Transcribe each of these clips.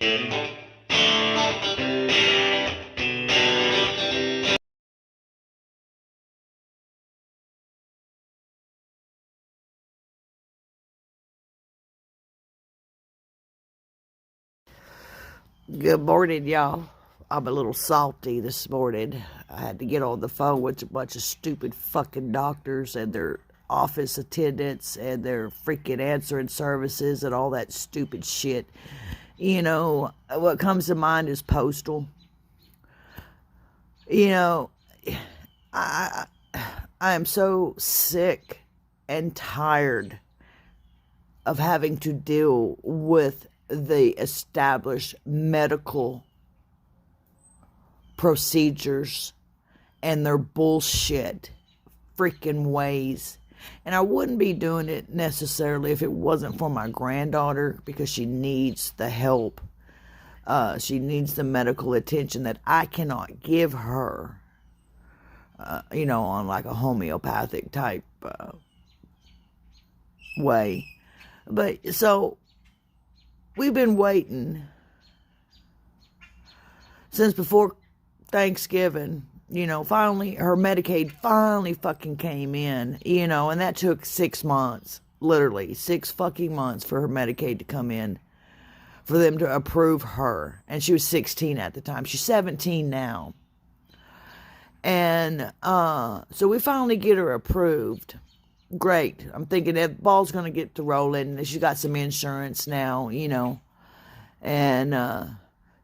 Good morning, y'all. I'm a little salty this morning. I had to get on the phone with a bunch of stupid fucking doctors and their office attendants and their freaking answering services and all that stupid shit. You know, what comes to mind is postal. You know, I am so sick and tired of having to deal with the established medical procedures and their bullshit freaking ways. And I wouldn't be doing it necessarily if it wasn't for my granddaughter, because she needs the help. She needs the medical attention that I cannot give her, on like a homeopathic type way. But so we've been waiting since before Thanksgiving. Finally, her Medicaid finally fucking came in, and that took 6 months, literally 6 fucking months for her Medicaid to come in, for them to approve her. And she was 16 at the time. She's 17 now. And so we finally get her approved. Great. I'm thinking that ball's going to get to rolling. She's got some insurance now, And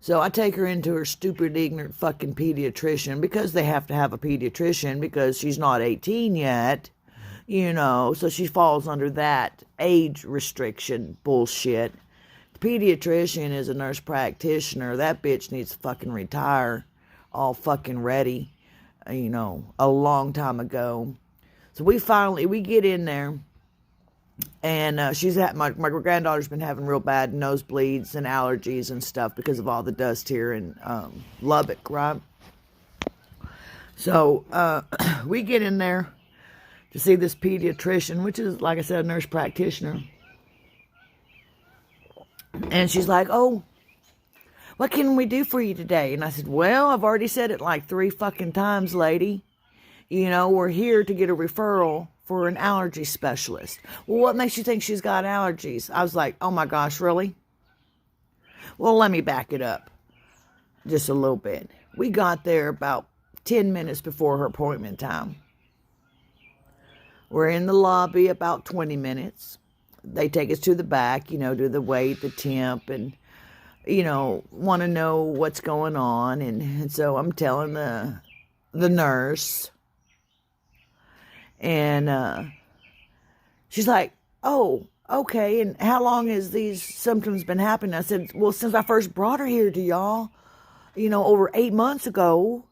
so I take her into her stupid, ignorant fucking pediatrician, because they have to have a pediatrician because she's not 18 yet, so she falls under that age restriction bullshit. The pediatrician is a nurse practitioner. That bitch needs to fucking retire all fucking ready, a long time ago. So we get in there, and she's had, my granddaughter's been having real bad nosebleeds and allergies and stuff because of all the dust here in Lubbock, right? So we get in there to see this pediatrician, which is, like I said, a nurse practitioner. And she's like, "Oh, what can we do for you today?" And I said, "Well, I've already said it like 3 fucking times, lady. We're here to get a referral for an allergy specialist." "Well, what makes you think she's got allergies?" I was like, "Oh my gosh, really?" Well, let me back it up just a little bit. We got there about 10 minutes before her appointment time. We're in the lobby about 20 minutes. They take us to the back, do the weight, the temp, and, want to know what's going on. And so I'm telling the nurse. And she's like, "Oh, okay, and how long has these symptoms been happening?" I said, "Well, since I first brought her here to y'all, over 8 months ago,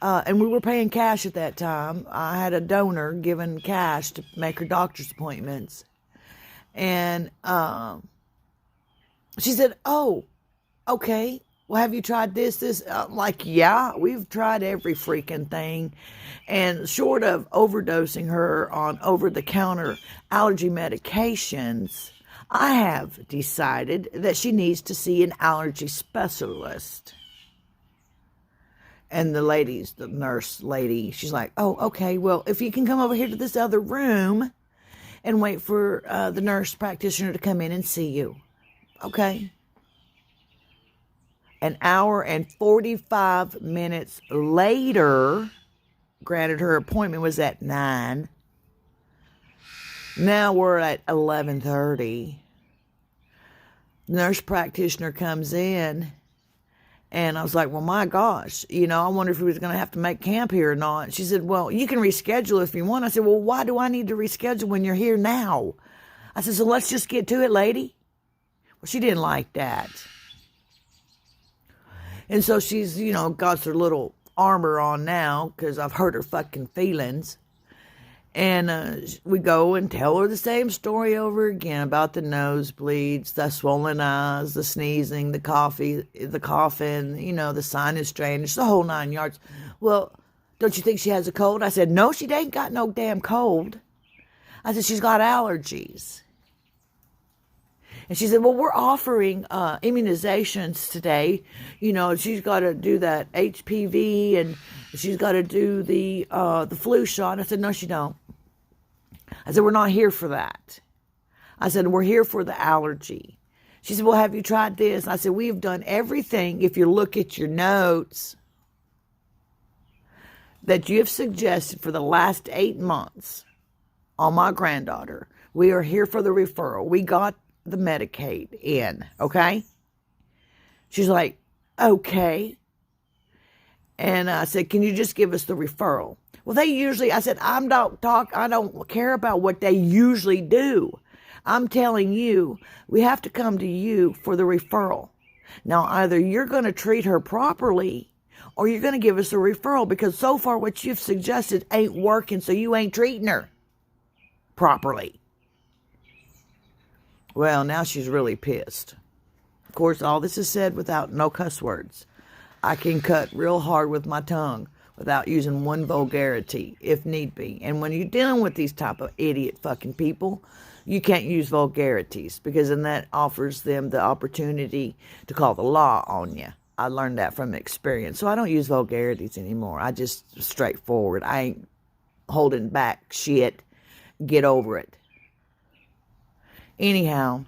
and we were paying cash at that time. I had a donor giving cash to make her doctor's appointments." And she said, "Oh, okay. Well, have you tried this?" I'm like, "Yeah, we've tried every freaking thing." And short of overdosing her on over-the-counter allergy medications, I have decided that she needs to see an allergy specialist. And the nurse lady, she's like, "Oh, okay, well, if you can come over here to this other room and wait for the nurse practitioner to come in and see you." Okay. An hour and 45 minutes later, granted her appointment was at 9. Now we're at 11:30. Nurse practitioner comes in, and I was like, "Well, my gosh, I wonder if we was going to have to make camp here or not." She said, "Well, you can reschedule if you want." I said, "Well, why do I need to reschedule when you're here now?" I said, "So let's just get to it, lady." Well, she didn't like that. And so she's, got her little armor on now because I've hurt her fucking feelings. And we go and tell her the same story over again about the nosebleeds, the swollen eyes, the sneezing, the coughing, the sinus drainage, the whole 9 yards. "Well, don't you think she has a cold?" I said, "No, she ain't got no damn cold." I said, "She's got allergies." And she said, well, we're offering immunizations today. You know, she's got to do that HPV and she's got to do the flu shot. And I said, no, she don't. I said, we're not here for that. I said, we're here for the allergy. She said, well, have you tried this? I said, we've done everything. If you look at your notes that you have suggested for the last 8 months on my granddaughter, we are here for the referral. We got the Medicaid in, okay? She's like, okay. And I said, can you just give us the referral? Well, they usually, I said, I don't care about what they usually do. I'm telling you, we have to come to you for the referral. Now, either you're going to treat her properly or you're going to give us a referral, because so far what you've suggested ain't working, so you ain't treating her properly. Well, now she's really pissed. Of course, all this is said without no cuss words. I can cut real hard with my tongue without using one vulgarity, if need be. And when you're dealing with these type of idiot fucking people, you can't use vulgarities, because then that offers them the opportunity to call the law on you. I learned that from experience. So I don't use vulgarities anymore. I just straightforward. I ain't holding back shit. Get over it. Anyhow,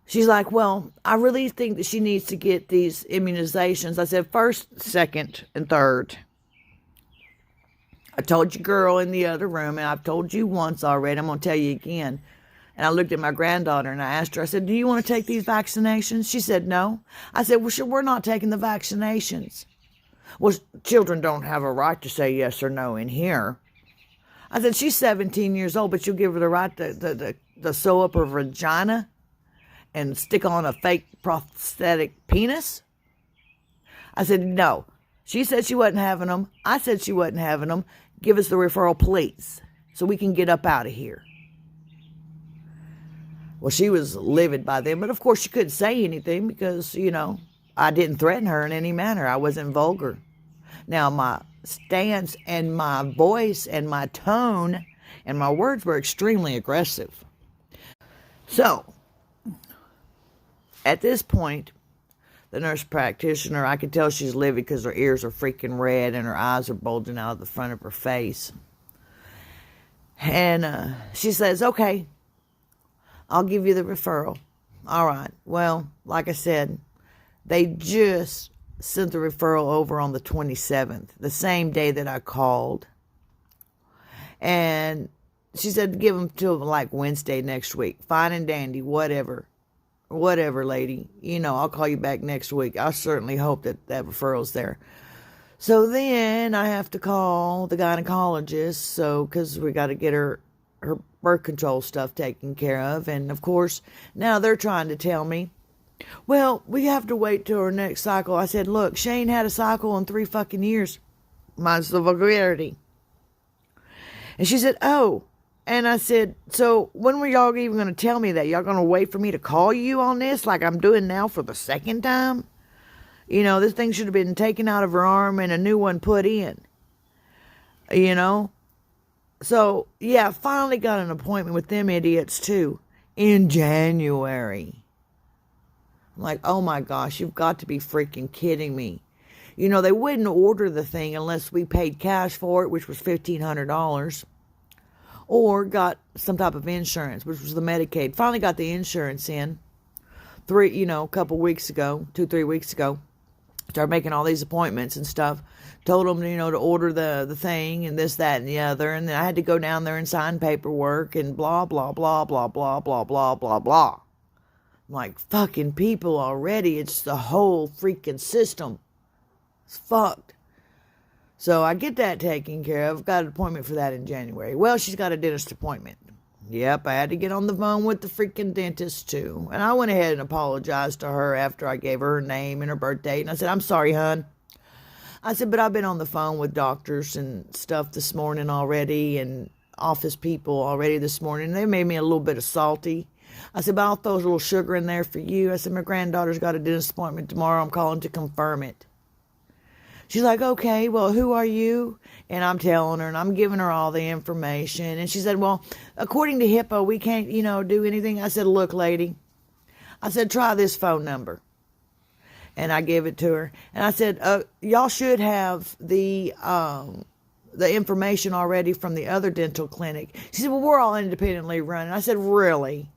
she's like, well, I really think that she needs to get these immunizations. I said, first, second, and third. I told you, girl, in the other room, and I've told you once already. I'm going to tell you again. And I looked at my granddaughter and I asked her, I said, do you want to take these vaccinations? She said, no. I said, well, sure, we're not taking the vaccinations. Well, children don't have a right to say yes or no in here. I said, she's 17 years old, but you'll give her the right to sew up her vagina and stick on a fake prosthetic penis? I said, no. She said she wasn't having them. I said she wasn't having them. Give us the referral, please, so we can get up out of here. Well, she was livid by then, but of course she couldn't say anything because, you know, I didn't threaten her in any manner. I wasn't vulgar. Now, my stance and my voice and my tone and my words were extremely aggressive. So, at this point, the nurse practitioner, I could tell she's livid because her ears are freaking red and her eyes are bulging out of the front of her face. And she says, okay, I'll give you the referral. All right. Well, like I said, they just sent the referral over on the 27th, the same day that I called. And she said to give them till like Wednesday next week. Fine and dandy, whatever. Whatever, lady. You know, I'll call you back next week. I certainly hope that referral's there. So then I have to call the gynecologist, because we got to get her birth control stuff taken care of. And of course, now they're trying to tell me, well, we have to wait till her next cycle. I said, look, she ain't had a cycle in 3 fucking years. Mine's the vulgarity. And she said, oh. And I said, so when were y'all even going to tell me that? Y'all going to wait for me to call you on this like I'm doing now for the second time? You know, this thing should have been taken out of her arm and a new one put in. You know? So, yeah, I finally got an appointment with them idiots, too, in January. I'm like, oh, my gosh, you've got to be freaking kidding me. You know, they wouldn't order the thing unless we paid cash for it, which was $1,500, or got some type of insurance, which was the Medicaid. Finally got the insurance in a couple weeks ago, 2-3 weeks ago. Started making all these appointments and stuff. Told them, to order the thing and this, that, and the other. And then I had to go down there and sign paperwork and blah, blah, blah, blah, blah, blah, blah, blah, blah. I'm like, fucking people already. It's the whole freaking system. It's fucked. So I get that taken care of. Got an appointment for that in January. Well, she's got a dentist appointment. Yep, I had to get on the phone with the freaking dentist, too. And I went ahead and apologized to her after I gave her her name and her birth date. And I said, I'm sorry, hon. I said, but I've been on the phone with doctors and stuff this morning already and office people already this morning. They made me a little bit of salty. I said, but I'll throw a little sugar in there for you. I said, my granddaughter's got a dentist appointment tomorrow. I'm calling to confirm it. She's like, okay, well, who are you? And I'm telling her, and I'm giving her all the information. And she said, well, according to HIPAA, we can't, do anything. I said, look, lady, I said, try this phone number. And I gave it to her. And I said, y'all should have the information already from the other dental clinic. She said, well, we're all independently run. And I said, really?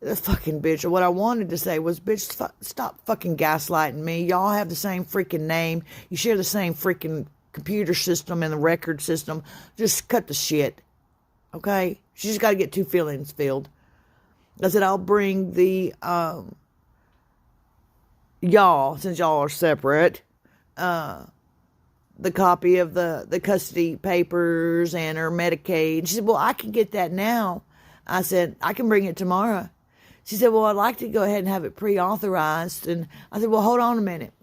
The fucking bitch. What I wanted to say was, bitch, stop fucking gaslighting me. Y'all have the same freaking name. You share the same freaking computer system and the record system. Just cut the shit. Okay? She just got to get 2 feelings filled. I said, I'll bring the, y'all, since y'all are separate, the copy of the custody papers and her Medicaid. She said, well, I can get that now. I said, I can bring it tomorrow. She said, well, I'd like to go ahead and have it pre-authorized. And I said, well, hold on a minute.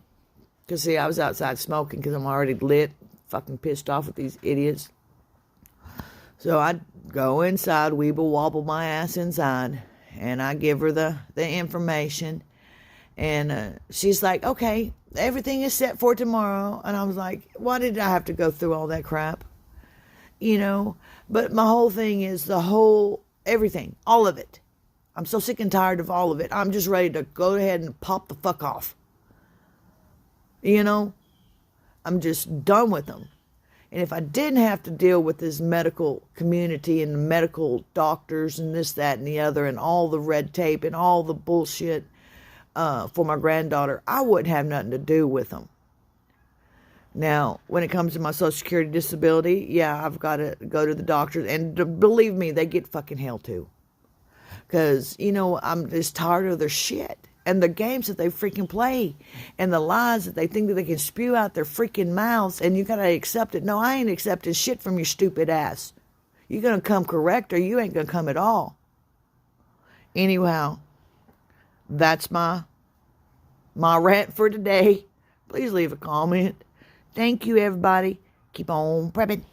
Because, see, I was outside smoking because I'm already lit, fucking pissed off with these idiots. So I go inside, weeble wobble my ass inside, and I give her the information. And she's like, okay, everything is set for tomorrow. And I was like, why did I have to go through all that crap? But my whole thing is everything, all of it. I'm so sick and tired of all of it. I'm just ready to go ahead and pop the fuck off. I'm just done with them. And if I didn't have to deal with this medical community and the medical doctors and this, that, and the other, and all the red tape and all the bullshit for my granddaughter, I wouldn't have nothing to do with them. Now, when it comes to my Social Security disability, yeah, I've got to go to the doctors. And believe me, they get fucking hell too. Because, I'm just tired of their shit. And the games that they freaking play. And the lies that they think that they can spew out their freaking mouths. And you got to accept it. No, I ain't accepting shit from your stupid ass. You're going to come correct or you ain't going to come at all. Anyhow, that's my rant for today. Please leave a comment. Thank you, everybody. Keep on prepping.